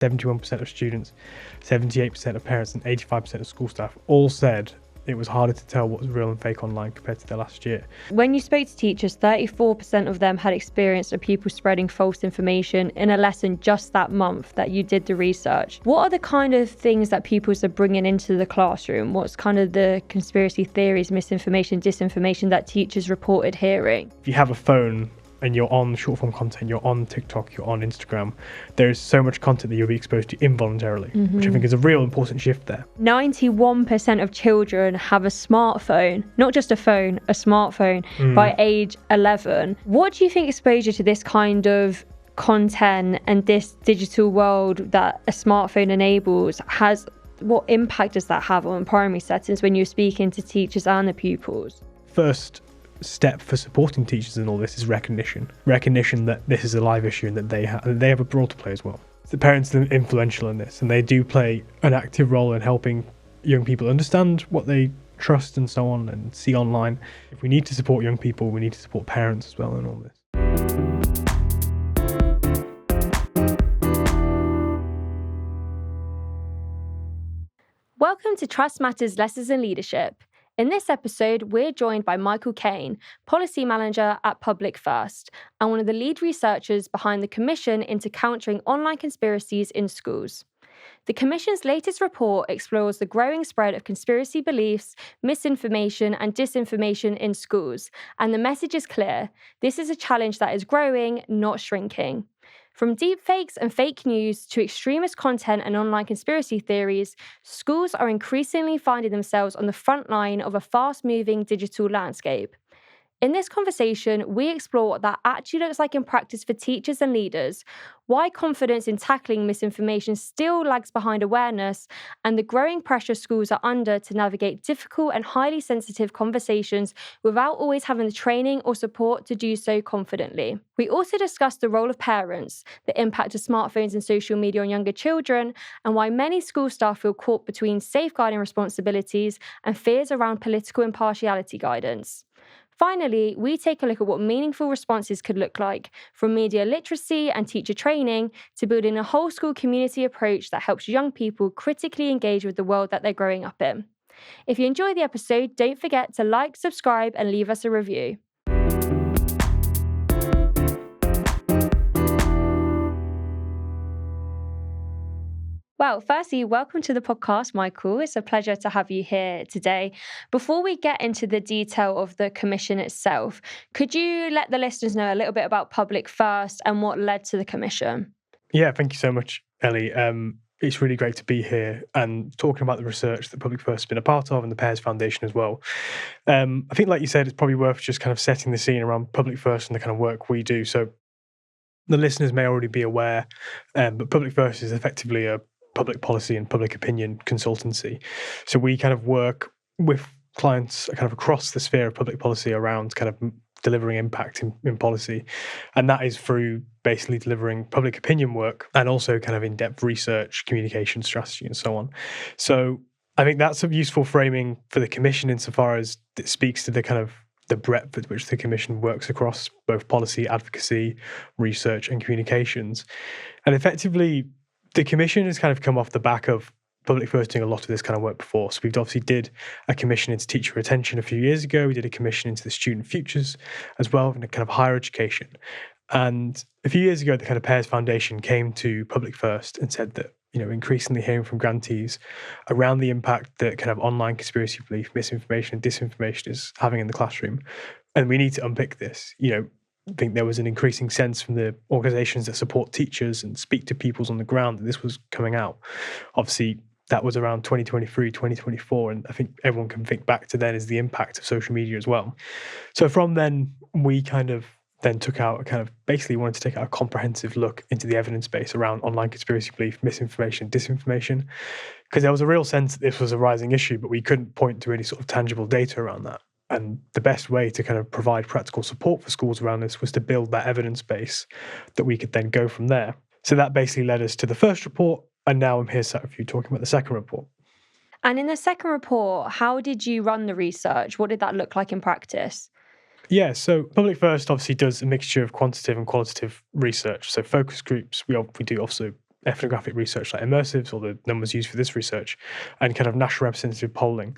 71% of students, 78% of parents, and 85% of school staff all said it was harder to tell what was real and fake online compared to their last year. When you spoke to teachers, 34% of them had experienced a pupil spreading false information in a lesson just that month that you did the research. What are the kind of things that pupils are bringing into the classroom? What's kind of the conspiracy theories, misinformation, disinformation that teachers reported hearing? If you have a phone and you're on short form content, you're on TikTok, you're on Instagram, there's so much content that you'll be exposed to involuntarily, which I think is a real important shift there. 91% of children have a smartphone, not just a phone, a smartphone by age 11. What do you think exposure to this kind of content and this digital world that a smartphone enables has, what impact does that have on primary settings when you're speaking to teachers and the pupils? First step for supporting teachers in all this is recognition that this is a live issue and that they have a role to play as well. The parents are influential in this, and they do play an active role in helping young people understand what they trust and so on and see online. If we need to support young people, we need to support parents as well in all this. Welcome to Trust Matters Lessons in Leadership. In this episode, we're joined by Michael Kane, Policy Manager at Public First, and one of the lead researchers behind the Commission into Countering Online Conspiracies in Schools. The Commission's latest report explores the growing spread of conspiracy beliefs, misinformation, and disinformation in schools, and the message is clear: this is a challenge that is growing, not shrinking. From deepfakes and fake news to extremist content and online conspiracy theories, schools are increasingly finding themselves on the front line of a fast-moving digital landscape. In this conversation, we explore what that actually looks like in practice for teachers and leaders, why confidence in tackling misinformation still lags behind awareness, and the growing pressure schools are under to navigate difficult and highly sensitive conversations without always having the training or support to do so confidently. We also discuss the role of parents, the impact of smartphones and social media on younger children, and why many school staff feel caught between safeguarding responsibilities and fears around political impartiality guidance. Finally, we take a look at what meaningful responses could look like, from media literacy and teacher training to building a whole school community approach that helps young people critically engage with the world that they're growing up in. If you enjoy the episode, don't forget to like, subscribe, and leave us a review. Well, firstly, welcome to the podcast, Michael. It's a pleasure to have you here today. Before we get into the detail of the commission itself, could you let the listeners know a little bit about Public First and what led to the commission? Yeah, thank you so much, Ellie. It's really great to be here and talking about the research that Public First has been a part of and the Pears Foundation as well. I think, like you said, it's probably worth just kind of setting the scene around Public First and the kind of work we do. So the listeners may already be aware, but Public First is effectively a public policy and public opinion consultancy. So we kind of work with clients kind of across the sphere of public policy around kind of delivering impact in policy. And that is through basically delivering public opinion work and also kind of in-depth research, communication strategy, and so on. So I think that's a useful framing for the commission insofar as it speaks to the kind of the breadth at which the commission works across both policy, advocacy, research, and communications. And effectively, the commission has kind of come off the back of Public First doing a lot of this kind of work before. So we've obviously did a commission into teacher retention a few years ago. We did a commission into the student futures as well, and a kind of higher education. And a few years ago, the kind of Pears Foundation came to Public First and said that, increasingly hearing from grantees around the impact that kind of online conspiracy belief, misinformation and disinformation is having in the classroom. And we need to unpick this. I think there was an increasing sense from the organisations that support teachers and speak to pupils on the ground that this was coming out. Obviously, that was around 2023, 2024, and I think everyone can think back to then as the impact of social media as well. So from then, we kind of then took out basically wanted to take out a comprehensive look into the evidence base around online conspiracy belief, misinformation, disinformation, because there was a real sense that this was a rising issue, but we couldn't point to any sort of tangible data around that. And the best way to kind of provide practical support for schools around this was to build that evidence base that we could then go from there. So that basically led us to the first report, and now I'm here sat with you talking about the second report. And in the second report, how did you run the research? What did that look like in practice? Yeah, so Public First obviously does a mixture of quantitative and qualitative research. So focus groups, we do also ethnographic research like immersives, or the numbers used for this research, and kind of national representative polling.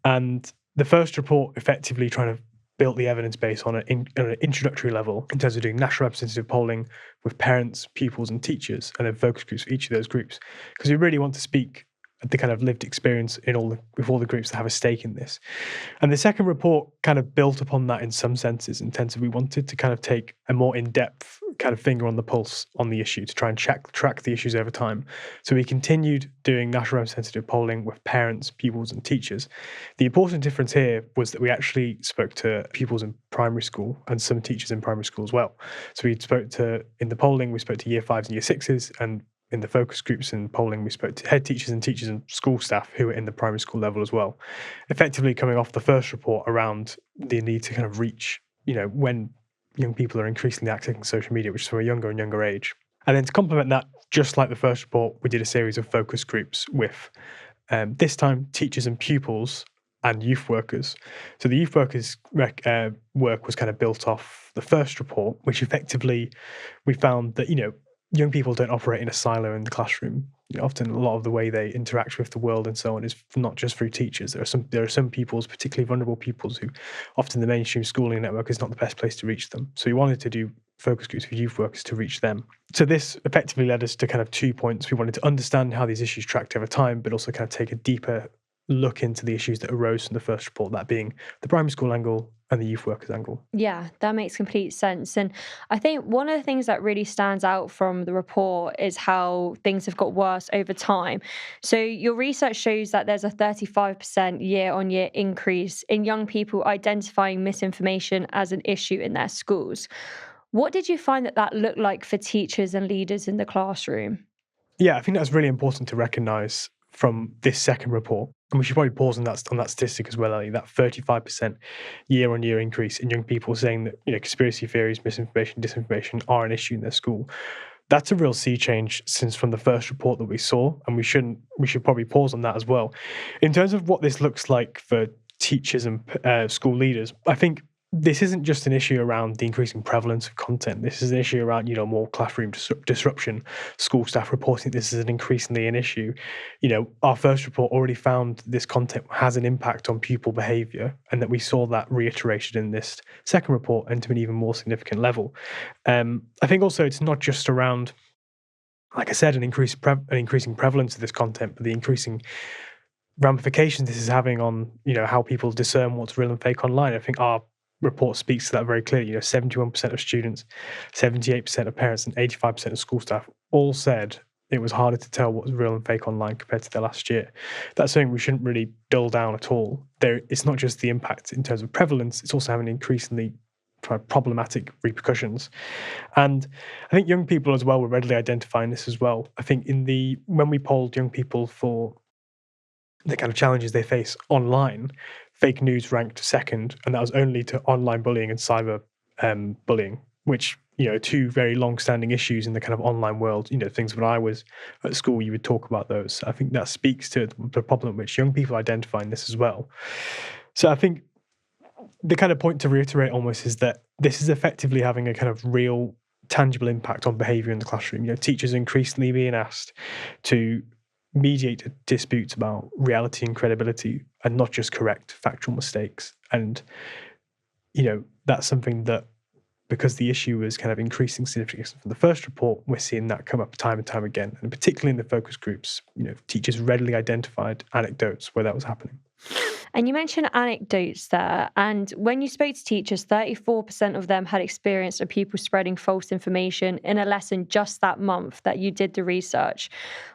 And the first report effectively trying to build the evidence base on an introductory level in terms of doing national representative polling with parents, pupils, and teachers, and then focus groups for each of those groups, because we really want to speak the kind of lived experience with all the groups that have a stake in this. And the second report kind of built upon that in some senses, in terms of we wanted to kind of take a more in-depth kind of finger on the pulse on the issue to try and track the issues over time. So we continued doing national representative polling with parents, pupils, and teachers. The important difference here was that we actually spoke to pupils in primary school and some teachers in primary school as well. So in the polling, we spoke to year fives and year sixes, and in the focus groups and polling, we spoke to head teachers and teachers and school staff who were in the primary school level as well, effectively coming off the first report around the need to kind of reach, when young people are increasingly accessing social media, which is from a younger and younger age. And then to complement that, just like the first report, we did a series of focus groups with, this time, teachers and pupils and youth workers. So the youth workers work was kind of built off the first report, which effectively we found that, young people don't operate in a silo in the classroom. Often a lot of the way they interact with the world and so on is not just through teachers. There are some pupils, particularly vulnerable pupils, who often the mainstream schooling network is not the best place to reach them. So we wanted to do focus groups for youth workers to reach them. So this effectively led us to kind of 2 points. We wanted to understand how these issues tracked over time, but also kind of take a deeper look into the issues that arose from the first report, that being the primary school angle and the youth workers angle. Yeah, that makes complete sense. And I think one of the things that really stands out from the report is how things have got worse over time. So your research shows that there's a 35% year-on-year increase in young people identifying misinformation as an issue in their schools. What did you find that looked like for teachers and leaders in the classroom? Yeah, I think that's really important to recognise from this second report. And we should probably pause on that statistic as well, Ellie, that 35% year-on-year increase in young people saying that conspiracy theories, misinformation, disinformation are an issue in their school. That's a real sea change since from the first report that we saw, and we should probably pause on that as well. In terms of what this looks like for teachers and school leaders, I think this isn't just an issue around the increasing prevalence of content. This is an issue around, more classroom disruption, school staff reporting this is increasingly an issue. Our first report already found this content has an impact on pupil behaviour, and that we saw that reiterated in this second report and to an even more significant level. I think also it's not just around, like I said, an increasing prevalence of this content, but the increasing ramifications this is having on, how people discern what's real and fake online. I think our report speaks to that very clearly. 71% of students, 78% of parents, and 85% of school staff all said it was harder to tell what was real and fake online compared to their last year. That's something we shouldn't really dull down at all. It's not just the impact in terms of prevalence, it's also having increasingly problematic repercussions. And I think young people as well were readily identifying this as well. I think when we polled young people for the kind of challenges they face online, fake news ranked second, and that was only to online bullying and cyber bullying, which, two very long-standing issues in the kind of online world. Things when I was at school, you would talk about those. So I think that speaks to the problem which young people identify in this as well. So I think the kind of point to reiterate almost is that this is effectively having a kind of real, tangible impact on behaviour in the classroom. Teachers are increasingly being asked to mediate disputes about reality and credibility and not just correct factual mistakes. And, that's something that, because the issue is kind of increasing significance from the first report, we're seeing that come up time and time again. And particularly in the focus groups, teachers readily identified anecdotes where that was happening. And you mentioned anecdotes there. And when you spoke to teachers, 34% of them had experienced a pupil spreading false information in a lesson just that month that you did the research.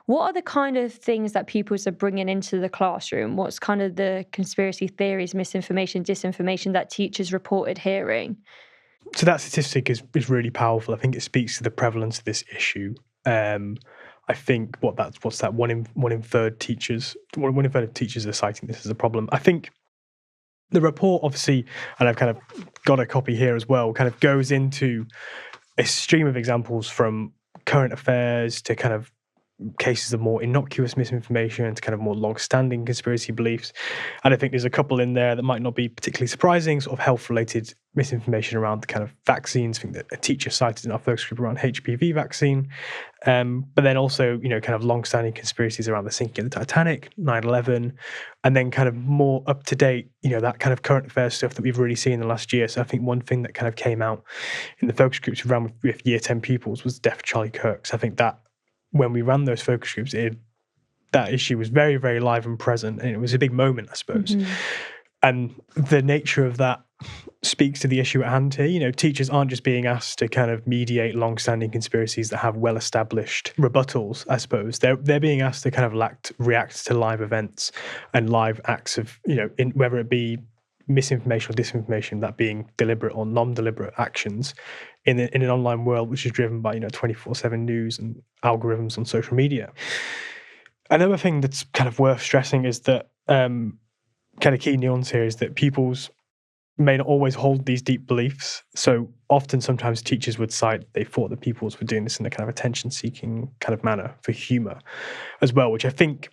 What are the kind of things that pupils are bringing into the classroom? What's kind of the conspiracy theories, misinformation, disinformation that teachers reported hearing? So that statistic is really powerful. I think it speaks to the prevalence of this issue. I think what's that one in third teachers of teachers are citing this as a problem. I think the report, obviously, and I've kind of got a copy here as well, kind of goes into a stream of examples from current affairs to kind of cases of more innocuous misinformation to kind of more long-standing conspiracy beliefs. And I think there's a couple in there that might not be particularly surprising, sort of health-related misinformation around the kind of vaccines. I think that a teacher cited in our focus group around HPV vaccine. But then also, kind of long-standing conspiracies around the sinking of the Titanic, 9/11, and then kind of more up-to-date, that kind of current affairs stuff that we've really seen in the last year. So I think one thing that kind of came out in the focus groups we ran with year 10 pupils was the death of Charlie Kirk. So I think that when we ran those focus groups, that issue was very, very live and present, and it was a big moment, I suppose. Mm-hmm. And the nature of that speaks to the issue at hand here. Teachers aren't just being asked to kind of mediate long-standing conspiracies that have well-established rebuttals, I suppose. They're being asked to kind of react to live events and live acts of, whether it be misinformation or disinformation, that being deliberate or non-deliberate actions in an online world which is driven by 24/7 news and algorithms on social media. Another thing that's kind of worth stressing is that kind of key nuance here is that pupils may not always hold these deep beliefs. So often, sometimes teachers would cite they thought that pupils were doing this in a kind of attention-seeking kind of manner for humour as well, which I think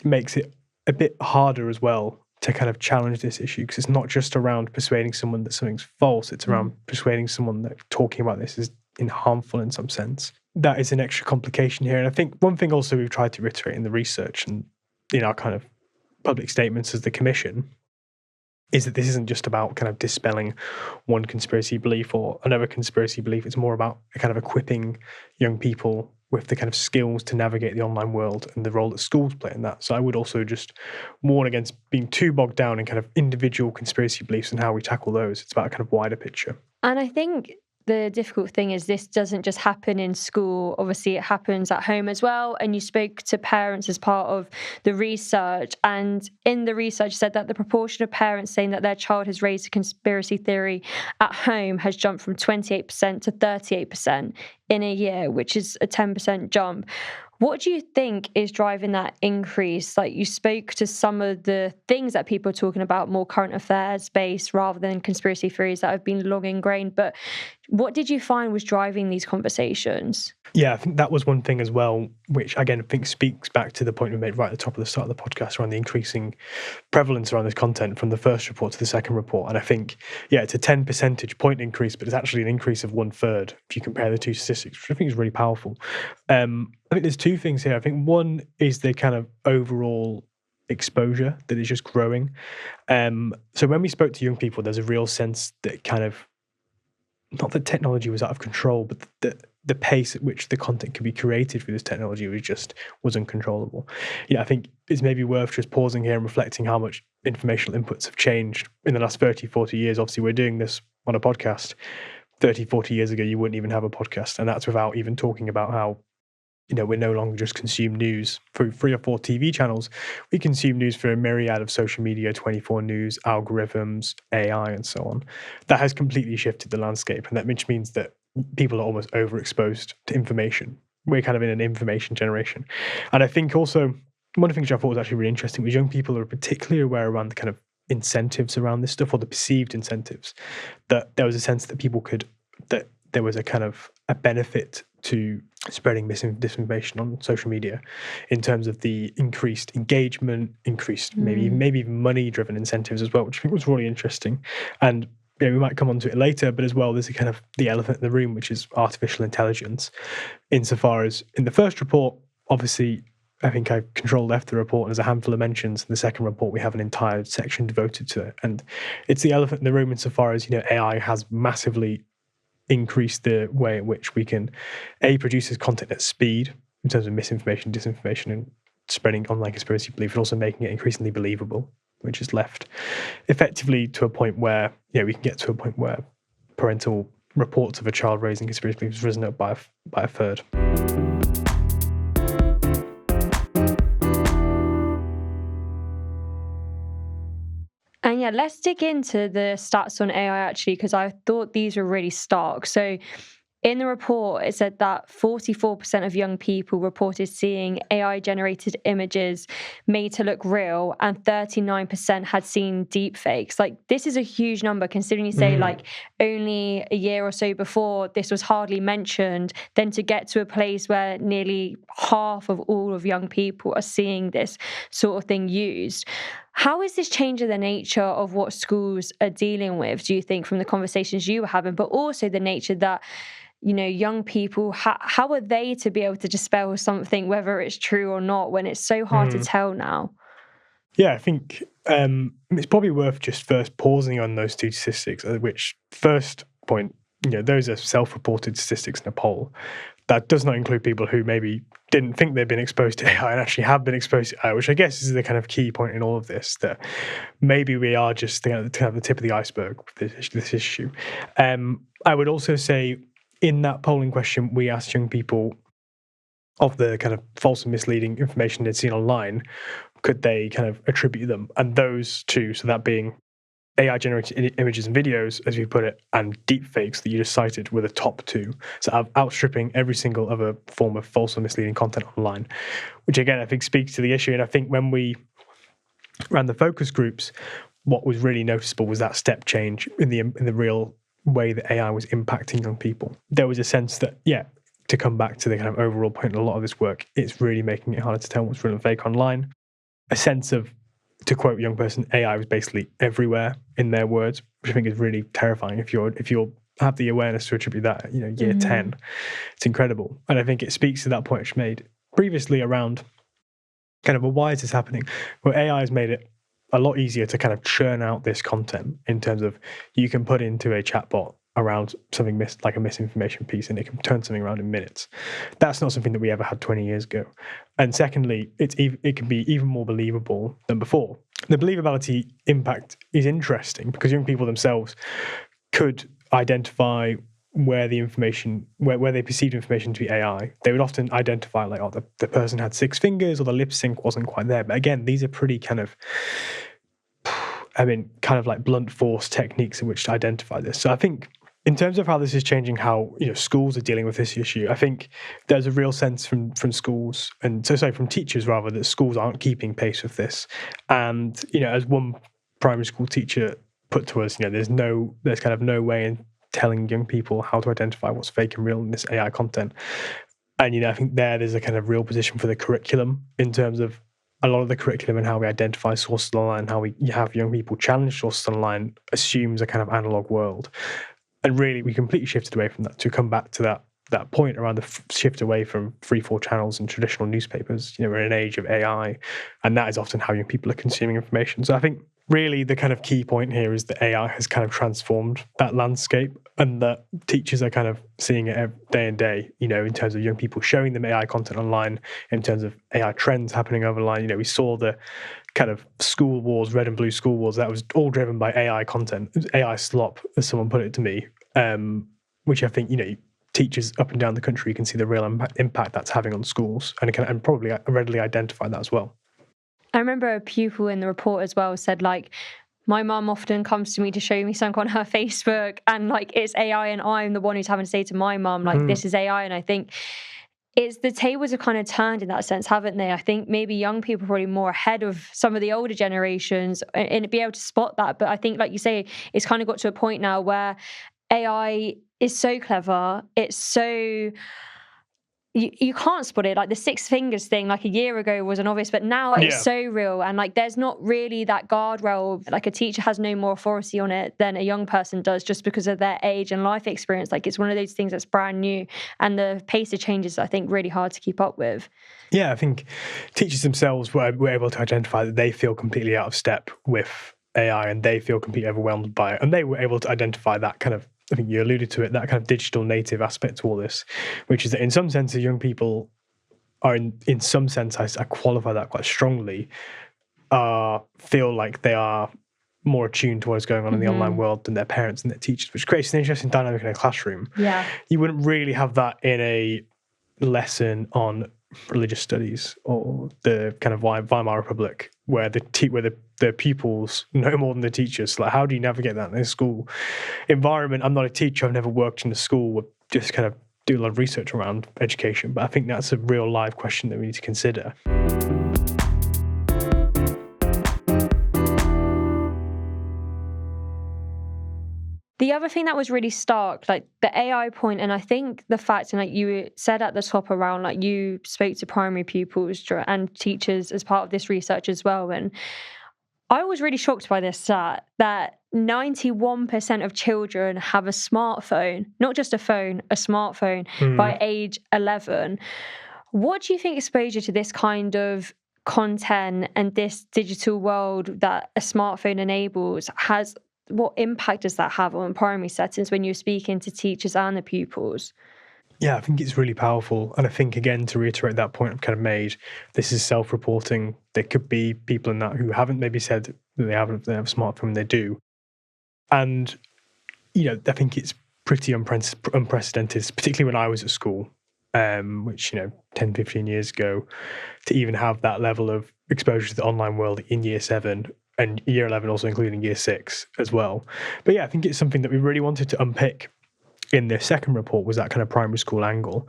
makes it a bit harder as well to kind of challenge this issue, because it's not just around persuading someone that something's false, it's around persuading someone that talking about this is harmful in some sense. That is an extra complication here. And I think one thing also we've tried to reiterate in the research and in our kind of public statements as the Commission is that this isn't just about kind of dispelling one conspiracy belief or another conspiracy belief. It's more about kind of equipping young people with the kind of skills to navigate the online world and the role that schools play in that. So I would also just warn against being too bogged down in kind of individual conspiracy beliefs and how we tackle those. It's about a kind of wider picture. And I think the difficult thing is this doesn't just happen in school. Obviously, it happens at home as well. And you spoke to parents as part of the research. And in the research said that the proportion of parents saying that their child has raised a conspiracy theory at home has jumped from 28% to 38% in a year, which is a 10% jump. What do you think is driving that increase? Like, you spoke to some of the things that people are talking about, more current affairs based rather than conspiracy theories that have been long ingrained. But what did you find was driving these conversations? Yeah, I think that was one thing as well, which again, I think speaks back to the point we made right at the top of the start of the podcast around the increasing prevalence around this content from the first report to the second report. And I think, it's a 10 percentage point increase, but it's actually an increase of 1/3 if you compare the two statistics, which I think is really powerful. I think there's two things here. I think one is the kind of overall exposure that is just growing. So when we spoke to young people, there's a real sense that kind of, not that technology was out of control, but the pace at which the content could be created through this technology was uncontrollable. I think it's maybe worth just pausing here and reflecting how much informational inputs have changed in the last 30, 40 years. Obviously, we're doing this on a podcast. 30, 40 years ago, you wouldn't even have a podcast. And that's without even talking about how, we no longer just consume news through 3 or 4 TV channels. We consume news through a myriad of social media, 24 news, algorithms, AI, and so on. That has completely shifted the landscape, and which means that people are almost overexposed to information. We're kind of in an information generation. And I think also, one of the things I thought was actually really interesting was young people are particularly aware around the kind of incentives around this stuff, or the perceived incentives, that there was a sense that that there was a kind of a benefit to spreading disinformation on social media in terms of the increased engagement, increased maybe even money-driven incentives as well, which I think was really interesting. And we might come on to it later, but as well, there's a kind of the elephant in the room, which is artificial intelligence. Insofar as in the first report, obviously, I think I controlled F the report, and there's a handful of mentions. In the second report, we have an entire section devoted to it. And it's the elephant in the room insofar as, AI has massively increase the way in which we can produce this content at speed in terms of misinformation, disinformation, and spreading online conspiracy belief, and also making it increasingly believable, which is left effectively to a point where we can get to a point where parental reports of a child raising conspiracy beliefs has risen up by a third. And let's dig into the stats on AI actually, because I thought these were really stark. So In the report, it said that 44% of young people reported seeing AI-generated images made to look real, and 39% had seen deepfakes. Like, this is a huge number, considering you say, like, only a year or so before, this was hardly mentioned. Then to get to a place where nearly half of all of young people are seeing this sort of thing used. How is this changing the nature of what schools are dealing with, do you think, from the conversations you were having, but also the nature that, you know, young people, how are they to be able to dispel something, whether it's true or not, when it's so hard to tell now? Yeah, I think it's probably worth just first pausing on those two statistics, which first point, you know, those are self-reported statistics in a poll. That does not include people who maybe didn't think they'd been exposed to AI and actually have been exposed to AI, which I guess is the kind of key point in all of this, that maybe we are just the tip of the iceberg with this issue. I would also say in that polling question, we asked young people of the kind of false and misleading information they'd seen online, could they kind of attribute them? And those two, so that being AI-generated images and videos, as you put it, and deepfakes that you just cited, were the top two. So outstripping every single other form of false or misleading content online, which again, I think speaks to the issue. And I think when we ran the focus groups, what was really noticeable was that step change in the real way that AI was impacting young people. There was a sense that, yeah, to come back to the kind of overall point of a lot of this work, it's really making it harder to tell what's real and fake online. A sense of, to quote a young person, AI was basically everywhere in their words, which I think is really terrifying. If you have the awareness to attribute that, you know, year 10, it's incredible. And I think it speaks to that point which made previously around kind of, well, why is this happening? Well, AI has made it a lot easier to kind of churn out this content in terms of you can put into a chatbot around something like a misinformation piece, and it can turn something around in minutes. That's not something that we ever had 20 years ago. And secondly, it can be even more believable than before. The believability impact is interesting because young people themselves could identify where the information, where they perceived information to be AI. They would often identify like, oh, the person had 6 fingers or the lip sync wasn't quite there. But again, these are pretty kind of, kind of like blunt force techniques in which to identify this. So I think in terms of how this is changing how, you know, schools are dealing with this issue, I think there's a real sense from schools, and from teachers rather, that schools aren't keeping pace with this. And, you know, as one primary school teacher put to us, you know, there's kind of no way in telling young people how to identify what's fake and real in this AI content. And, you know, I think there's a kind of real position for the curriculum in terms of a lot of the curriculum and how we identify sources online, how we have young people challenge sources online assumes a kind of analog world. And really, we completely shifted away from that to come back to that point around the shift away from 3-4 channels and traditional newspapers. You know, we're in an age of AI, and that is often how young people are consuming information. So I think really the kind of key point here is that AI has kind of transformed that landscape, and that teachers are kind of seeing it day and day, you know, in terms of young people showing them AI content online, in terms of AI trends happening online. You know, we saw the kind of school wars, red and blue school wars, that was all driven by AI content. It was AI slop, as someone put it to me, which I think, you know, teachers up and down the country can see the real impact that's having on schools, and probably readily identify that as well. I remember a pupil in the report as well said, like, my mum often comes to me to show me something on her Facebook, and like it's AI, and I'm the one who's having to say to my mum, like, this is AI. And I think it's the tables have kind of turned in that sense, haven't they? I think maybe young people are probably more ahead of some of the older generations and be able to spot that. But I think, like you say, it's kind of got to a point now where AI is so clever, it's so... You can't spot it. Like the 6 fingers thing, like a year ago wasn't obvious, but now it's so real. And like there's not really that guardrail. Like a teacher has no more authority on it than a young person does, just because of their age and life experience. Like it's one of those things that's brand new, and the pace of change is, I think, really hard to keep up with. Yeah, I think teachers themselves were able to identify that they feel completely out of step with AI, and they feel completely overwhelmed by it. And they were able to identify that kind of, I think you alluded to it, that kind of digital native aspect to all this, which is that in some sense, young people are in some sense, I qualify that quite strongly, feel like they are more attuned to what is going on in the online world than their parents and their teachers, which creates an interesting dynamic in a classroom. Yeah. You wouldn't really have that in a lesson on religious studies or the kind of Weimar Republic, where the pupils know more than the teachers. Like, how do you navigate that in a school environment? I'm not a teacher. I've never worked in a school where just kind of do a lot of research around education. But I think that's a real live question that we need to consider. The other thing that was really stark, like the AI point, and I think the fact, and like you said at the top around, like you spoke to primary pupils and teachers as part of this research as well. And I was really shocked by this stat that 91% of children have a smartphone, not just a phone, a smartphone by age 11. What do you think exposure to this kind of content and this digital world that a smartphone enables has? What impact does that have on primary settings when you're speaking to teachers and the pupils? Yeah, I think it's really powerful. And I think, again, to reiterate that point I've kind of made, this is self-reporting. There could be people in that who haven't maybe said that they have a smartphone, they do. And, I think it's pretty unprecedented, particularly when I was at school, which, 10, 15 years ago, to even have that level of exposure to the online world in year 7 and year 11, also including year 6 as well. But yeah, I think it's something that we really wanted to unpick in the second report, was that kind of primary school angle.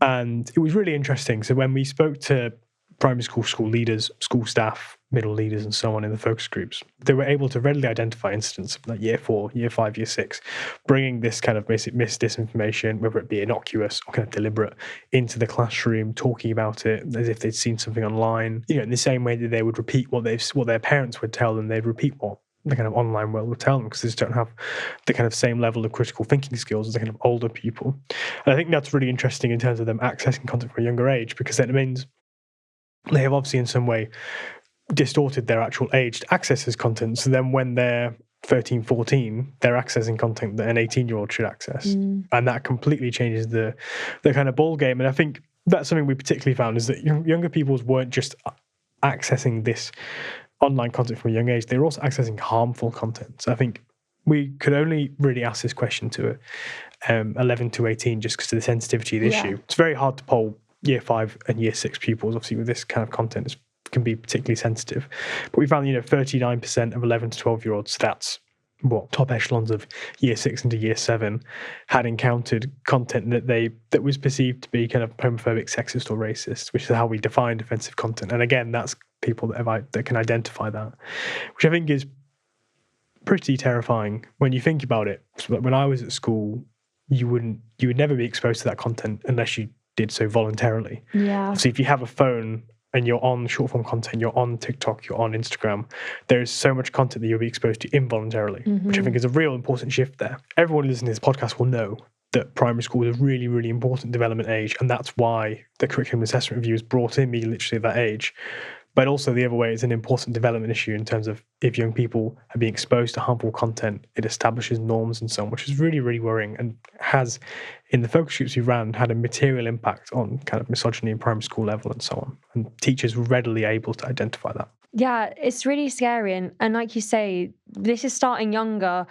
And it was really interesting. So when we spoke to primary school leaders, school staff, middle leaders, and so on in the focus groups, they were able to readily identify incidents like year 4, year 5, year 6, bringing this kind of basic disinformation, whether it be innocuous or kind of deliberate, into the classroom, talking about it as if they'd seen something online. In the same way that they would repeat what their parents would tell them, they'd repeat what the kind of online world would tell them, because they just don't have the kind of same level of critical thinking skills as the kind of older people. And I think that's really interesting in terms of them accessing content from a younger age, because then it means they have obviously in some way distorted their actual age to access this content. So then when they're 13, 14, they're accessing content that an 18-year-old should access. And that completely changes the kind of ball game. And I think that's something we particularly found, is that younger people weren't just accessing this online content from a young age, they were also accessing harmful content. So I think we could only really ask this question to 11 to 18 just because of the sensitivity of the issue. It's very hard to poll year 5 and year 6 pupils, obviously, with this kind of content. It can be particularly sensitive. But we found, 39% of 11 to 12-year-olds, that's what top echelons of year 6 into year 7, had encountered content that was perceived to be kind of homophobic, sexist, or racist, which is how we define offensive content. And again, that's people that can identify that, which I think is pretty terrifying when you think about it. When I was at school, you would never be exposed to that content unless you did so voluntarily. Yeah. So if you have a phone and you're on short form content, you're on TikTok, you're on Instagram, there is so much content that you'll be exposed to involuntarily, which I think is a real important shift there. Everyone listening to this podcast will know that primary school is a really, really important development age, and that's why the curriculum assessment review is brought in me literally at that age. But also the other way, it's an important development issue in terms of if young people are being exposed to harmful content, it establishes norms and so on, which is really, really worrying, and has, in the focus groups we ran, had a material impact on kind of misogyny in primary school level and so on. And teachers were readily able to identify that. Yeah, it's really scary. And like you say, this is starting younger.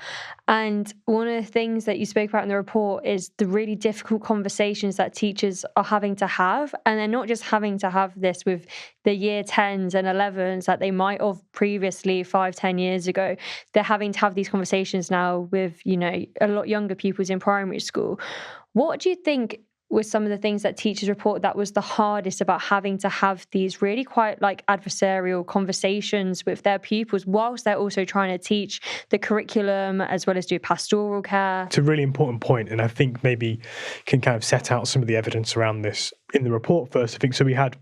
And one of the things that you spoke about in the report is the really difficult conversations that teachers are having to have. And they're not just having to have this with the year 10s and 11s that they might have previously 5-10 years ago. They're having to have these conversations now with, a lot younger pupils in primary school. What do you think was some of the things that teachers report that was the hardest about having to have these really quite adversarial conversations with their pupils whilst they're also trying to teach the curriculum as well as do pastoral care? It's a really important point, and I think maybe can kind of set out some of the evidence around this in the report first. I think so. We had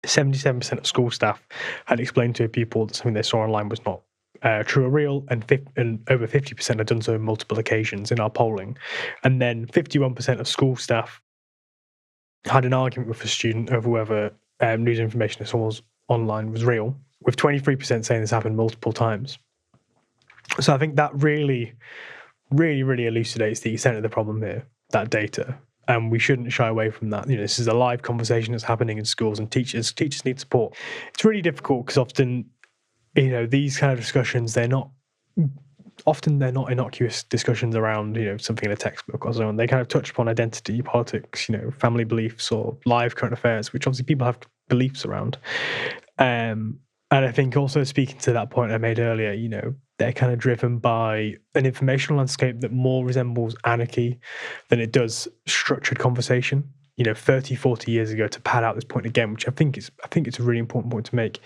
77% of school staff had explained to a pupil that something they saw online was not true or real, and over 50% had done so on multiple occasions in our polling. And then 51% of school staff had an argument with a student over whether news information they saw online was real, with 23% saying this happened multiple times. So I think that really, really, really elucidates the extent of the problem here, that data. And we shouldn't shy away from that. This is a live conversation that's happening in schools, and teachers need support. It's really difficult because often these kind of discussions, they're not innocuous discussions around, something in a textbook or so on. They kind of touch upon identity, politics, family beliefs, or live current affairs, which obviously people have beliefs around. And I think also speaking to that point I made earlier, They're kind of driven by an information landscape that more resembles anarchy than it does structured conversation. 30, 40 years ago, to pad out this point again, which I think it's a really important point to make.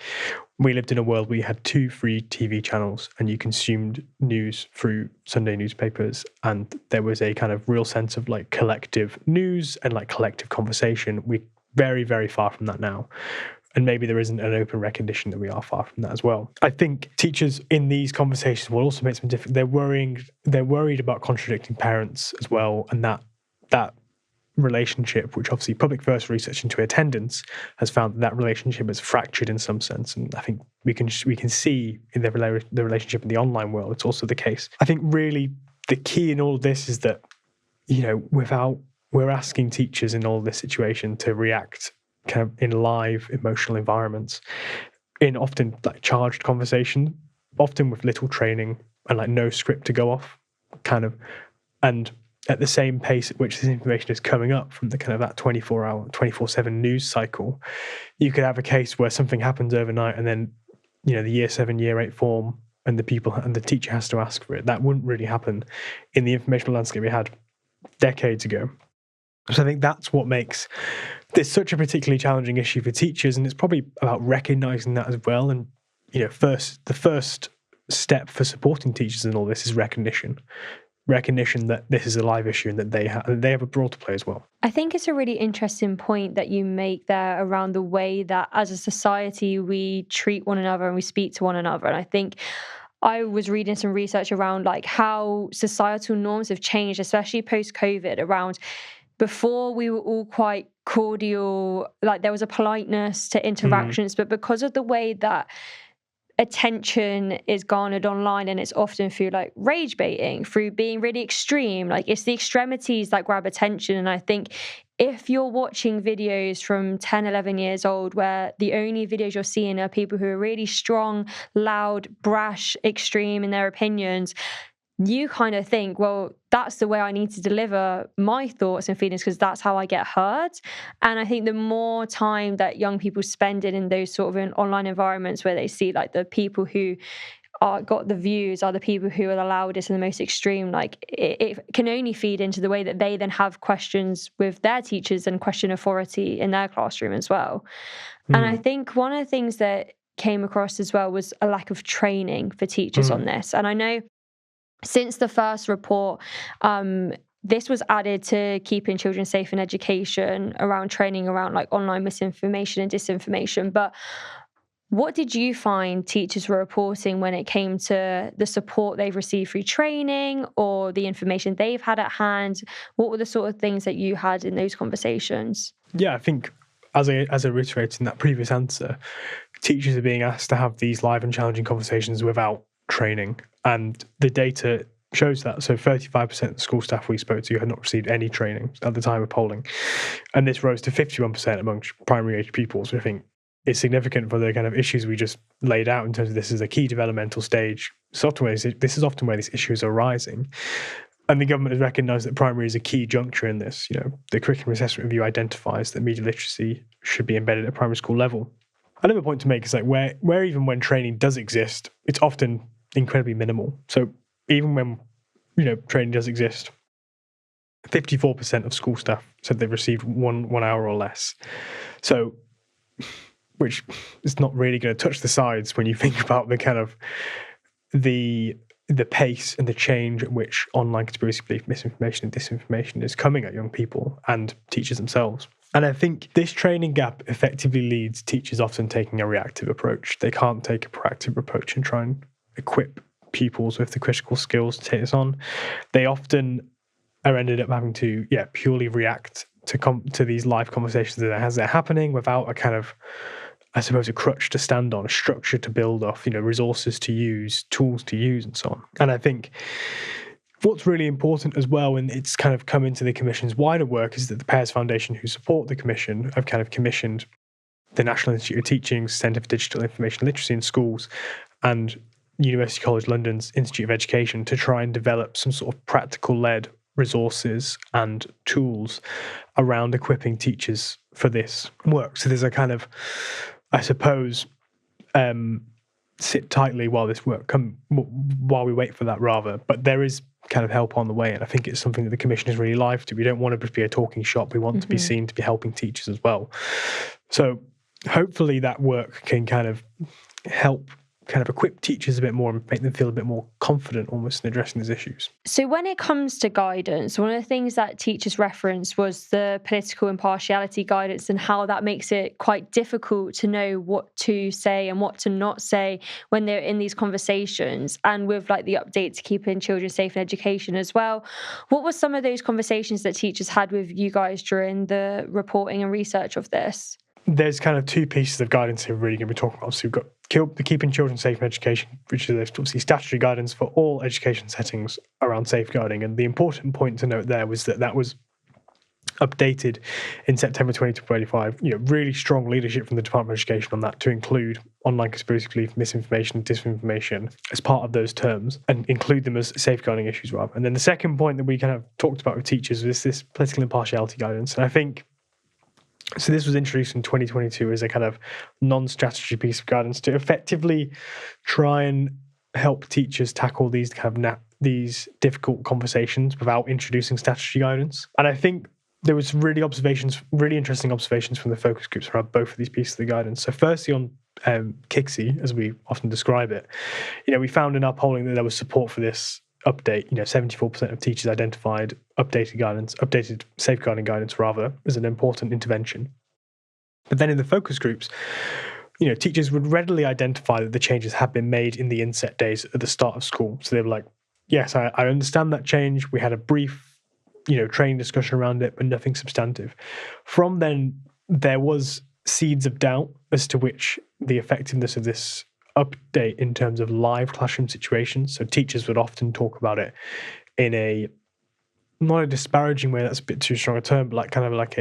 We lived in a world where you had 2 free TV channels and you consumed news through Sunday newspapers, and there was a kind of real sense of like collective news and like collective conversation. We're very, very far from that now. And maybe there isn't an open recognition that we are far from that as well. I think teachers in these conversations will also make some difference. They're worried about contradicting parents as well, and that relationship, which obviously public first research into attendance has found that relationship is fractured in some sense, and I think we can see in the relationship in the online world it's also the case. I think really the key in all of this is that we're asking teachers in all this situation to react kind of in live emotional environments, in often like charged conversation, often with little training and like no script to go off, kind of, and at the same pace at which this information is coming up from the kind of that 24-hour, 24/7 news cycle. You could have a case where something happens overnight and then, the year 7, year 8 form and the teacher has to ask for it. That wouldn't really happen in the informational landscape we had decades ago. So I think that's what makes this such a particularly challenging issue for teachers, and it's probably about recognizing that as well. And, the first step for supporting teachers in all this is recognition that this is a live issue and that they have a role to play as well. I think it's a really interesting point that you make there around the way that as a society we treat one another and we speak to one another. And I think I was reading some research around like how societal norms have changed, especially post-COVID, around before we were all quite cordial, like there was a politeness to interactions, but because of the way that attention is garnered online, and it's often through like rage baiting, through being really extreme, like it's the extremities that grab attention. And I think if you're watching videos from 10, 11 years old where the only videos you're seeing are people who are really strong, loud, brash, extreme in their opinions, you kind of think, well, that's the way I need to deliver my thoughts and feelings because that's how I get heard. And I think the more time that young people spend in those sort of online environments where they see like the people who got the views are the people who are the loudest and the most extreme, like it can only feed into the way that they then have questions with their teachers and question authority in their classroom as well. And I think one of the things that came across as well was a lack of training for teachers on this. And I know since the first report, this was added to keeping children safe in education, around training around like online misinformation and disinformation. But what did you find teachers were reporting when it came to the support they've received through training or the information they've had at hand? What were the sort of things that you had in those conversations? Yeah, I think as I reiterated in that previous answer, teachers are being asked to have these live and challenging conversations without training, and the data shows that. So 35% of the school staff we spoke to had not received any training at the time of polling, and this rose to 51% among primary age pupils, which I think is significant for the kind of issues we just laid out in terms of this is a key developmental stage. This is often where these issues are rising, and the government has recognised that primary is a key juncture in this. The curriculum assessment review identifies that media literacy should be embedded at primary school level. Another point to make is like where even when training does exist, it's often incredibly minimal. So even when training does exist, 54% of school staff said they've received one hour or less. So, which is not really going to touch the sides when you think about the kind of the pace and the change at which online conspiracy belief, misinformation and disinformation is coming at young people and teachers themselves. And I think this training gap effectively leads teachers often taking a reactive approach. They can't take a proactive approach and try and equip pupils with the critical skills to take this on. They often are ended up having to purely react to these live conversations as they're happening without a kind of, I suppose, a crutch to stand on, a structure to build off, resources to use, tools to use, and so on. And I think what's really important as well, and it's kind of come into the Commission's wider work, is that the Pears Foundation, who support the Commission, have kind of commissioned the National Institute of Teaching's Centre for Digital Information Literacy in Schools and University College London's Institute of Education to try and develop some sort of practical-led resources and tools around equipping teachers for this work. So there's a kind of, I suppose, sit tightly while we wait for that rather. But there is kind of help on the way, and I think it's something that the Commission is really live to. We don't want to just be a talking shop. We want to be seen to be helping teachers as well. So hopefully that work can kind of help kind of equip teachers a bit more and make them feel a bit more confident almost in addressing these issues. So when it comes to guidance, one of the things that teachers referenced was the political impartiality guidance and how that makes it quite difficult to know what to say and what to not say when they're in these conversations, and with like the update to keeping children safe in education as well. What were some of those conversations that teachers had with you guys during the reporting and research of this? There's kind of two pieces of guidance here we're really going to be talking about. Obviously, we've got the Keeping Children Safe in Education, which is obviously statutory guidance for all education settings around safeguarding. And the important point to note there was that was updated in September 2025. Really strong leadership from the Department of Education on that to include online conspiracy belief, misinformation, disinformation as part of those terms and include them as safeguarding issues rather. And then the second point that we kind of talked about with teachers was this political impartiality guidance. And I think so this was introduced in 2022 as a kind of non-strategy piece of guidance to effectively try and help teachers tackle these kind of these difficult conversations without introducing statutory guidance. And I think there was really interesting observations from the focus groups around both of these pieces of the guidance. So firstly on KICSI, as we often describe it, we found in our polling that there was support for this update. 74% of teachers identified updated safeguarding guidance rather, as an important intervention. But then in the focus groups, teachers would readily identify that the changes had been made in the inset days at the start of school. So they were like, yes, I understand that change. We had a brief, training discussion around it, but nothing substantive. From then, there was seeds of doubt as to which the effectiveness of this update in terms of live classroom situations. So teachers would often talk about it in not a disparaging way, that's a bit too strong a term, but like kind of like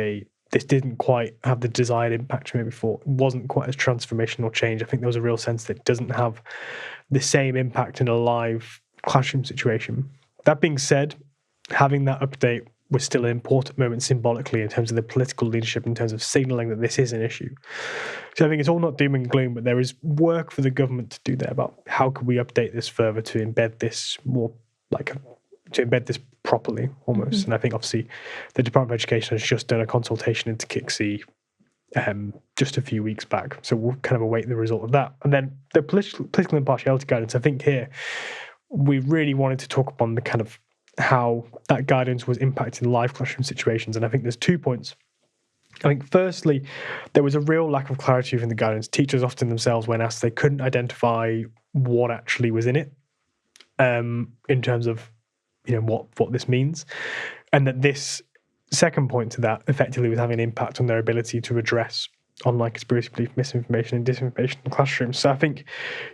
this didn't quite have the desired impact maybe before. It wasn't quite as transformational change. I think there was a real sense that it doesn't have the same impact in a live classroom situation. That being said, having that update was still an important moment symbolically in terms of the political leadership, in terms of signalling that this is an issue. So I think it's all not doom and gloom, but there is work for the government to do there about how can we update this further to embed this more to embed this properly almost. And I think obviously the Department of Education has just done a consultation into KICSI just a few weeks back. So we'll kind of await the result of that. And then the political impartiality guidance, I think here we really wanted to talk upon the kind of how that guidance was impacting live classroom situations. And I think there's 2 points. I think firstly, there was a real lack of clarity within the guidance. Teachers often themselves, when asked, they couldn't identify what actually was in it in terms of what this means. And that this second point to that effectively was having an impact on their ability to address online conspiracy belief, misinformation and disinformation in classrooms. So I think,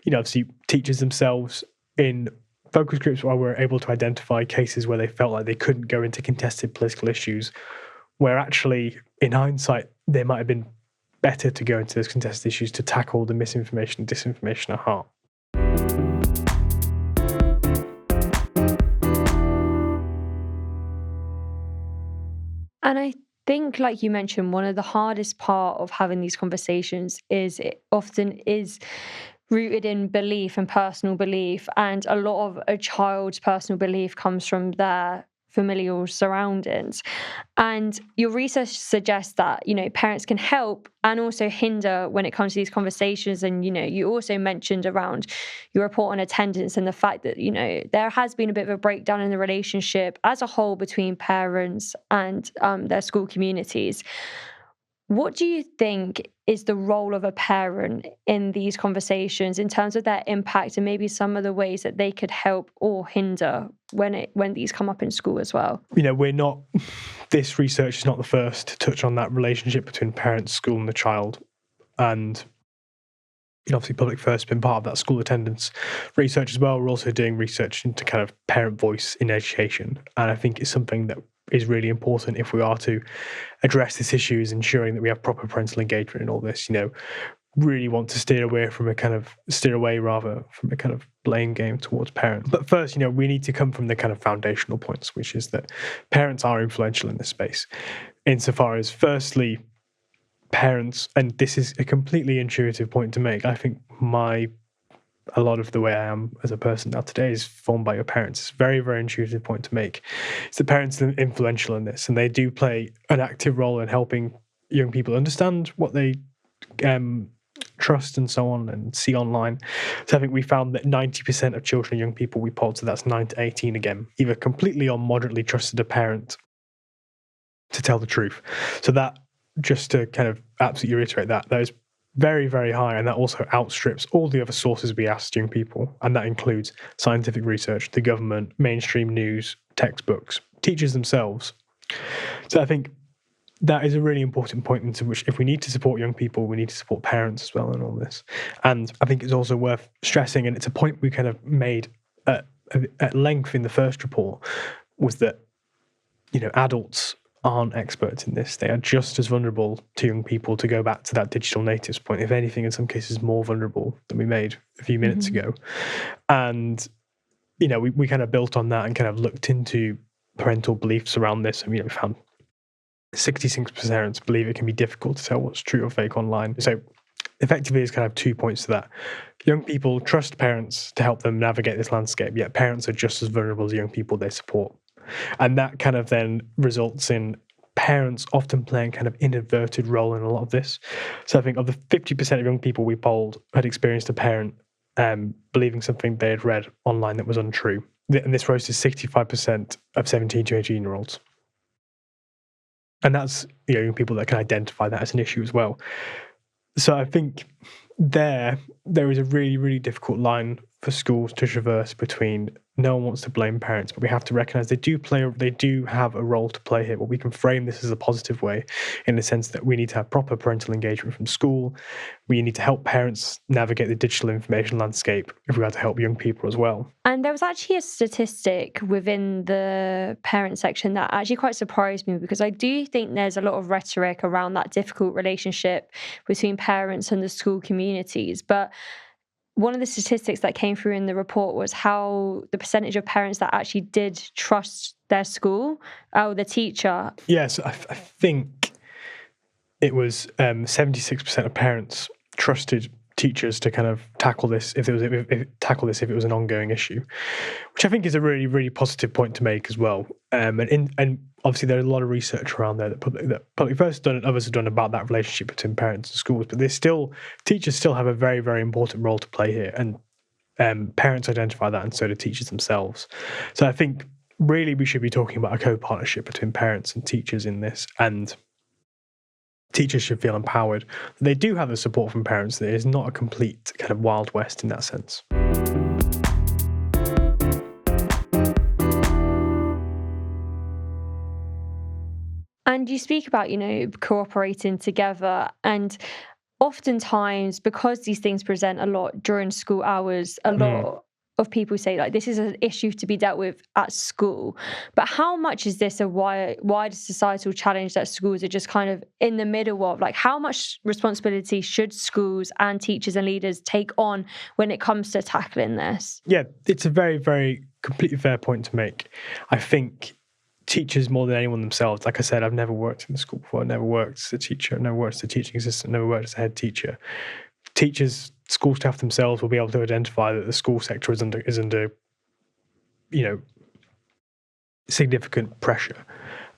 obviously teachers themselves in focus groups were able to identify cases where they felt like they couldn't go into contested political issues, where actually, in hindsight, they might have been better to go into those contested issues to tackle the misinformation and disinformation at heart. And I think, like you mentioned, one of the hardest part of having these conversations is it often is rooted in belief and personal belief. And a lot of a child's personal belief comes from their familial surroundings. And your research suggests that, parents can help and also hinder when it comes to these conversations. And, you also mentioned around your report on attendance and the fact that, there has been a bit of a breakdown in the relationship as a whole between parents and their school communities. What do you think is the role of a parent in these conversations in terms of their impact and maybe some of the ways that they could help or hinder when these come up in school as well? This research is not the first to touch on that relationship between parents, school and the child. And obviously Public First has been part of that school attendance research as well. We're also doing research into kind of parent voice in education. And I think it's something that is really important if we are to address this issue, is ensuring that we have proper parental engagement in all this. Really want to steer away from a kind of blame game towards parents. But first, we need to come from the kind of foundational points, which is that parents are influential in this space, insofar as firstly, parents, and this is a completely intuitive point to make, I think my a lot of the way I am as a person now today is formed by your parents. It's a very, very intuitive point to make. It's the parents that are influential in this, and they do play an active role in helping young people understand what they trust and so on and see online. So I think we found that 90% of children and young people we polled, so that's 9 to 18 again, either completely or moderately trusted a parent to tell the truth. So that, just to kind of absolutely reiterate that is very, very high, and that also outstrips all the other sources we asked young people, and that includes scientific research, the government, mainstream news, textbooks, teachers themselves. So I think that is a really important point into which, if we need to support young people, we need to support parents as well in all this. And I think it's also worth stressing, and it's a point we kind of made at length in the first report, was that, adults aren't experts in this. They are just as vulnerable to young people, to go back to that digital natives point. If anything, in some cases, more vulnerable than we made a few minutes ago. And, we kind of built on that and kind of looked into parental beliefs around this. And, we found 66% believe it can be difficult to tell what's true or fake online. So effectively, there's kind of 2 points to that. Young people trust parents to help them navigate this landscape, yet parents are just as vulnerable as young people they support. And that kind of then results in parents often playing kind of inadvertent role in a lot of this. So I think of the 50% of young people we polled had experienced a parent believing something they had read online that was untrue. And this rose to 65% of 17 to 18-year-olds. And that's, young people that can identify that as an issue as well. So I think there is a really, really difficult line for schools to traverse between, no one wants to blame parents, but we have to recognise they do have a role to play here. But we can frame this as a positive way, in the sense that we need to have proper parental engagement from school. We need to help parents navigate the digital information landscape if we are to help young people as well. And there was actually a statistic within the parent section that actually quite surprised me, because I do think there's a lot of rhetoric around that difficult relationship between parents and the school communities. But one of the statistics that came through in the report was how the percentage of parents that actually did trust their school, the teacher. Yes, I think it was 76% of parents trusted teachers to kind of tackle this if it was an ongoing issue, which I think is a really, really positive point to make as well. And obviously there's a lot of research around there that Public First have done and others have done about that relationship between parents and schools, but teachers still have a very, very important role to play here, and parents identify that, and so do teachers themselves. So I think really we should be talking about a co-partnership between parents and teachers in this, and teachers should feel empowered. They do have the support from parents. It is not a complete kind of Wild West in that sense. And you speak about, cooperating together, and oftentimes, because these things present a lot during school hours, a lot of people say, like, this is an issue to be dealt with at school. But how much is this a wider societal challenge that schools are just kind of in the middle of? Like, how much responsibility should schools and teachers and leaders take on when it comes to tackling this? Yeah, it's a very, very completely fair point to make. I think teachers, more than anyone themselves, like I said, I've never worked in the school before. I've never worked as a teacher, never worked as a teaching assistant, never worked as a head teacher. Teachers, school staff themselves will be able to identify that the school sector is under significant pressure,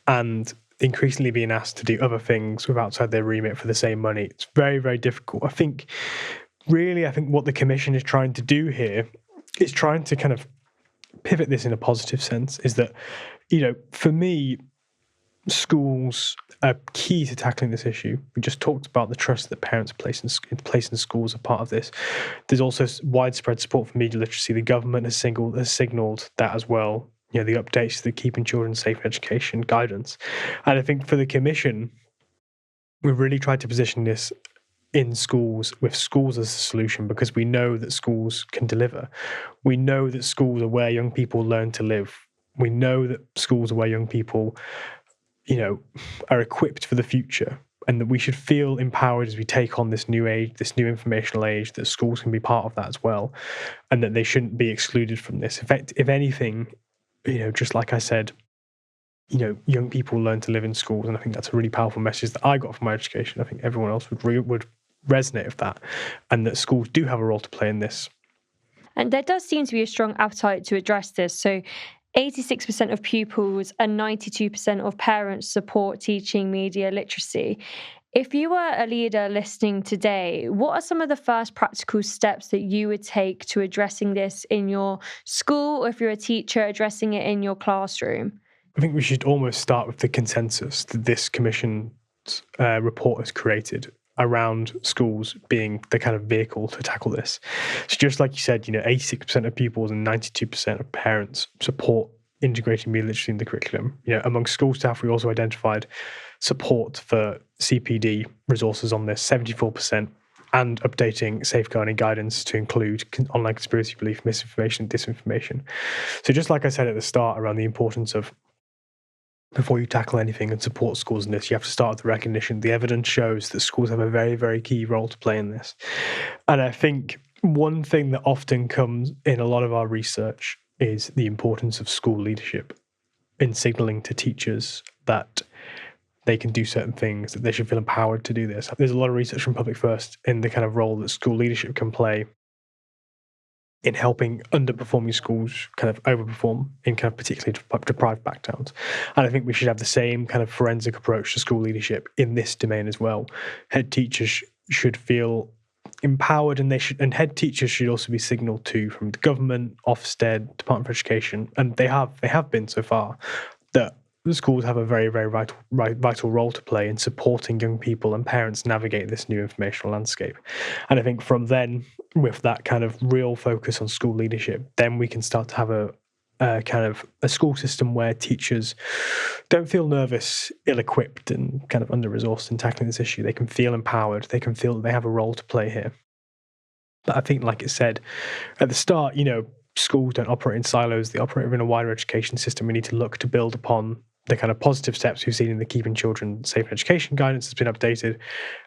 and increasingly being asked to do other things with outside their remit for the same money. It's very, very difficult. I think what the Commission is trying to do here is trying to kind of pivot this in a positive sense, is that, for me, schools are key to tackling this issue. We just talked about the trust that parents place in schools as part of this. There's also widespread support for media literacy. The government has signalled that as well. The updates to the Keeping Children Safe Education guidance. And I think for the Commission, we've really tried to position this in schools, with schools as a solution, because we know that schools can deliver. We know that schools are where young people learn to live. We know that schools are where young people, are equipped for the future, and that we should feel empowered as we take on this new age, this new informational age, that schools can be part of that as well, and that they shouldn't be excluded from this. If anything, just like I said, young people learn to live in schools, and I think that's a really powerful message that I got from my education. I think everyone else would resonate with that, and that schools do have a role to play in this. And there does seem to be a strong appetite to address this. So 86% of pupils and 92% of parents support teaching media literacy. If you were a leader listening today, what are some of the first practical steps that you would take to addressing this in your school, or if you're a teacher, addressing it in your classroom? I think we should almost start with the consensus that this commission's report has created around schools being the kind of vehicle to tackle this. So just like you said, 86% of pupils and 92% of parents support integrating media literacy in the curriculum. Among school staff, we also identified support for CPD resources on this, 74%, and updating safeguarding guidance to include online conspiracy belief, misinformation, and disinformation. So just like I said at the start around the importance of, before you tackle anything and support schools in this, you have to start with the recognition. The evidence shows that schools have a very, very key role to play in this. And I think one thing that often comes in a lot of our research is the importance of school leadership in signaling to teachers that they can do certain things, that they should feel empowered to do this. There's a lot of research from Public First in the kind of role that school leadership can play in helping underperforming schools kind of overperform in kind of particularly deprived backgrounds. And I think we should have the same kind of forensic approach to school leadership in this domain as well. Head teachers should feel empowered, and head teachers should also be signalled to from the government, Ofsted, Department for Education, and they have been so far, that the schools have a very, very vital role to play in supporting young people and parents navigate this new informational landscape. And I think from then, with that kind of real focus on school leadership, then we can start to have a kind of a school system where teachers don't feel nervous, ill-equipped, and kind of under-resourced in tackling this issue. They can feel empowered. They can feel that they have a role to play here. But I think, like it said at the start, schools don't operate in silos. They operate within a wider education system. We need to look to build upon the kind of positive steps we've seen in the Keeping Children Safe in Education guidance has been updated,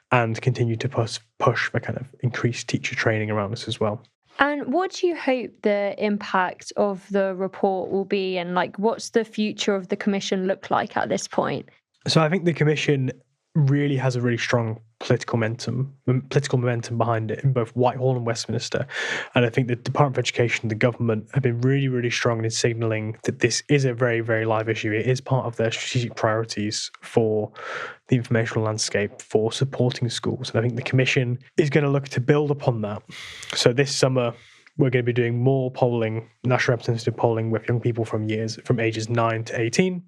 and continue to push for kind of increased teacher training around this as well. And what do you hope the impact of the report will be, and what's the future of the commission look like at this point? So I think the commission really has a really strong political momentum behind it in both Whitehall and Westminster. And I think the Department for Education and the government have been really, really strong in signalling that this is a very, very live issue. It is part of their strategic priorities for the informational landscape, for supporting schools. And I think the commission is going to look to build upon that. So this summer, we're going to be doing more polling, national representative polling, with young people from ages 9 to 18,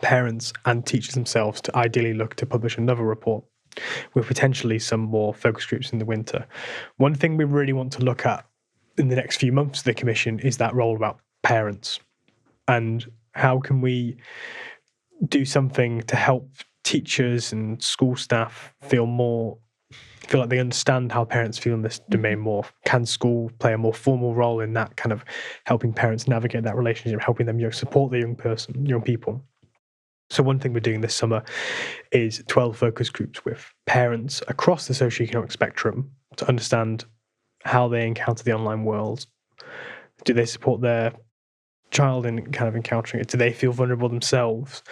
parents and teachers themselves, to ideally look to publish another report with potentially some more focus groups in the winter. One thing we really want to look at in the next few months of the commission is that role about parents, and how can we do something to help teachers and school staff feel like they understand how parents feel in this domain more. Can school play a more formal role in that, kind of helping parents navigate that relationship, helping them support the young people? So one thing we're doing this summer is 12 focus groups with parents across the socioeconomic spectrum to understand how they encounter the online world. Do they support their child in kind of encountering it? Do they feel vulnerable themselves?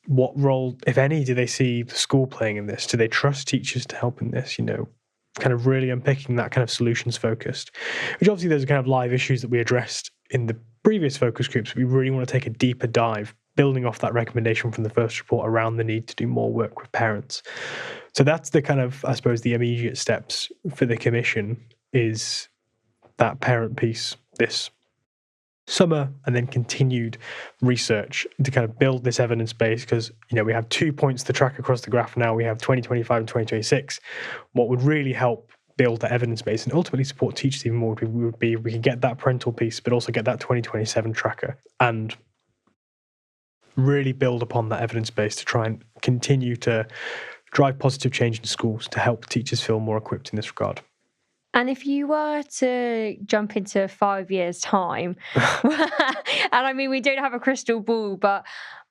What role, if any, do they see the school playing in this? Do they trust teachers to help in this? Kind of really unpicking that kind of solutions focused, which obviously there's kind of live issues that we addressed in the previous focus groups. We really want to take a deeper dive, building off that recommendation from the first report around the need to do more work with parents. So that's the kind of, I suppose, the immediate steps for the commission, is that parent piece this summer, and then continued research to kind of build this evidence base, because we have 2 points to track across the graph now. We have 2025 and 2026. What would really help build that evidence base and ultimately support teachers even more would be we can get that parental piece, but also get that 2027 tracker, and really build upon that evidence base to try and continue to drive positive change in schools to help teachers feel more equipped in this regard. And if you were to jump into 5 years' time, and I mean, we don't have a crystal ball, but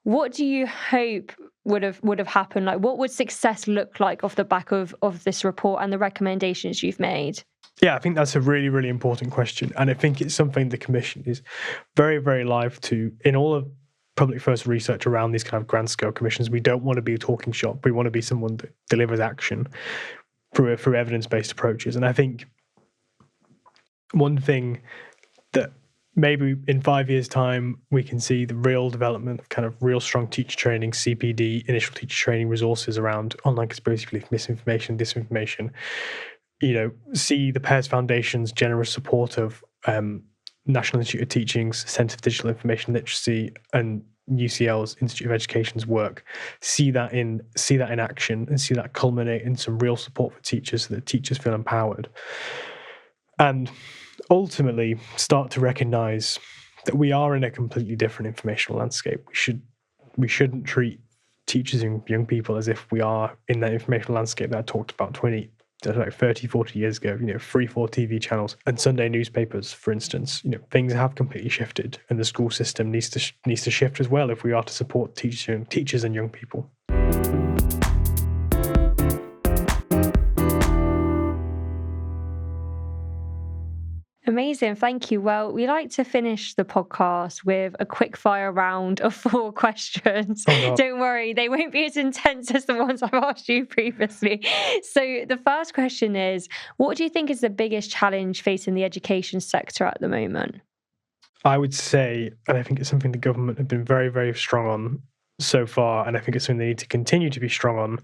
what do you hope would have happened? What would success look like off the back of this report and the recommendations you've made? Yeah, I think that's a really, really important question. And I think it's something the Commission is very, very live to. In all of Public First research around these kind of grand scale commissions, we don't want to be a talking shop. We want to be someone that delivers action through evidence-based approaches. And I think one thing that maybe in 5 years' time we can see the real development of kind of real strong teacher training, CPD, initial teacher training resources around online conspiracy belief, misinformation, disinformation. See the Pears Foundation's generous support of National Institute of Teaching's Centre for Digital Information Literacy and UCL's Institute of Education's work. See that in action, and see that culminate in some real support for teachers, so that teachers feel empowered. And ultimately start to recognize that we are in a completely different informational landscape. We shouldn't treat teachers and young people as if we are in that informational landscape that I talked about 30, 40 years ago, 3-4 TV channels and Sunday newspapers, for instance. Things have completely shifted, and the school system needs to shift as well if we are to support teachers and young people. Amazing. Thank you. Well, we like to finish the podcast with a quick fire round of 4 questions. Oh, no. Don't worry, they won't be as intense as the ones I've asked you previously. So the first question is, what do you think is the biggest challenge facing the education sector at the moment? I would say, and I think it's something the government have been very, very strong on so far, and I think it's something they need to continue to be strong on,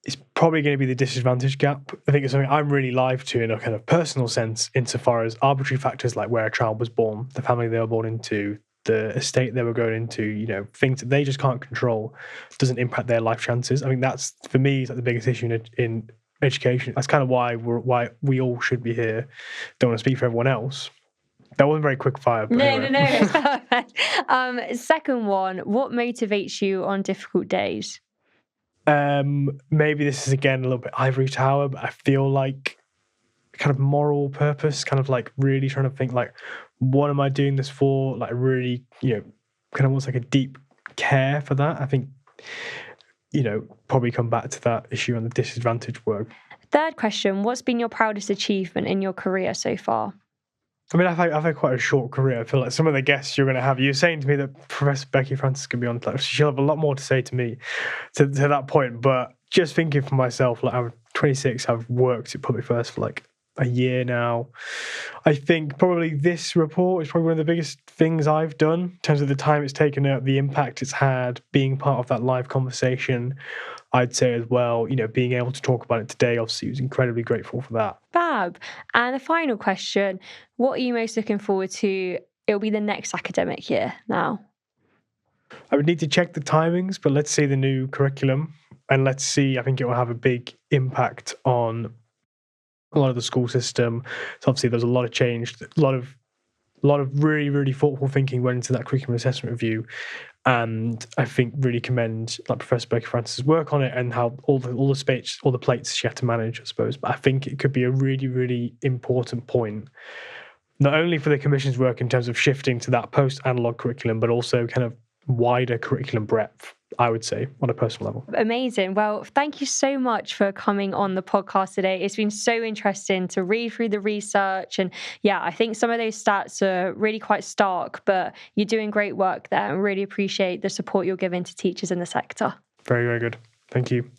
it's probably going to be the disadvantage gap. I think it's something I'm really live to in a kind of personal sense, insofar as arbitrary factors like where a child was born, the family they were born into, the estate they were going into, things that they just can't control, doesn't impact their life chances. I mean, that's, for me, is like the biggest issue in education. That's kind of why we all should be here. Don't want to speak for everyone else. That wasn't very quick fire. But anyway. No, it's perfect. Second one, what motivates you on difficult days? Maybe this is again a little bit ivory tower, but I feel like kind of moral purpose, kind of like really trying to think like, what am I doing this for? Like really, kind of almost like a deep care for that. I think, probably come back to that issue on the disadvantaged work. Third question, what's been your proudest achievement in your career so far? I mean, I've had quite a short career. I feel like some of the guests you're going to have, you're saying to me that Professor Becky Francis could be on, like, she'll have a lot more to say to me to that point. But just thinking for myself, like I'm 26, I've worked at Public First for like a year now. I think probably this report is probably one of the biggest things I've done in terms of the time it's taken out, the impact it's had, being part of that live conversation. I'd say as well, being able to talk about it today, obviously, was incredibly grateful for that. Fab. And the final question, what are you most looking forward to? It'll be the next academic year now. I would need to check the timings, but let's see the new curriculum, and let's see, I think it will have a big impact on a lot of the school system. So obviously there's a lot of change, a lot of really, really thoughtful thinking went into that curriculum assessment review. And I think really commend like Professor Becky Francis' work on it, and how all the plates she had to manage, I suppose. But I think it could be a really, really important point, not only for the Commission's work in terms of shifting to that post-analog curriculum, but also kind of wider curriculum breadth, I would say, on a personal level. Amazing. Well, thank you so much for coming on the podcast today. It's been so interesting to read through the research. And yeah, I think some of those stats are really quite stark, but you're doing great work there, and really appreciate the support you're giving to teachers in the sector. Very, very good. Thank you.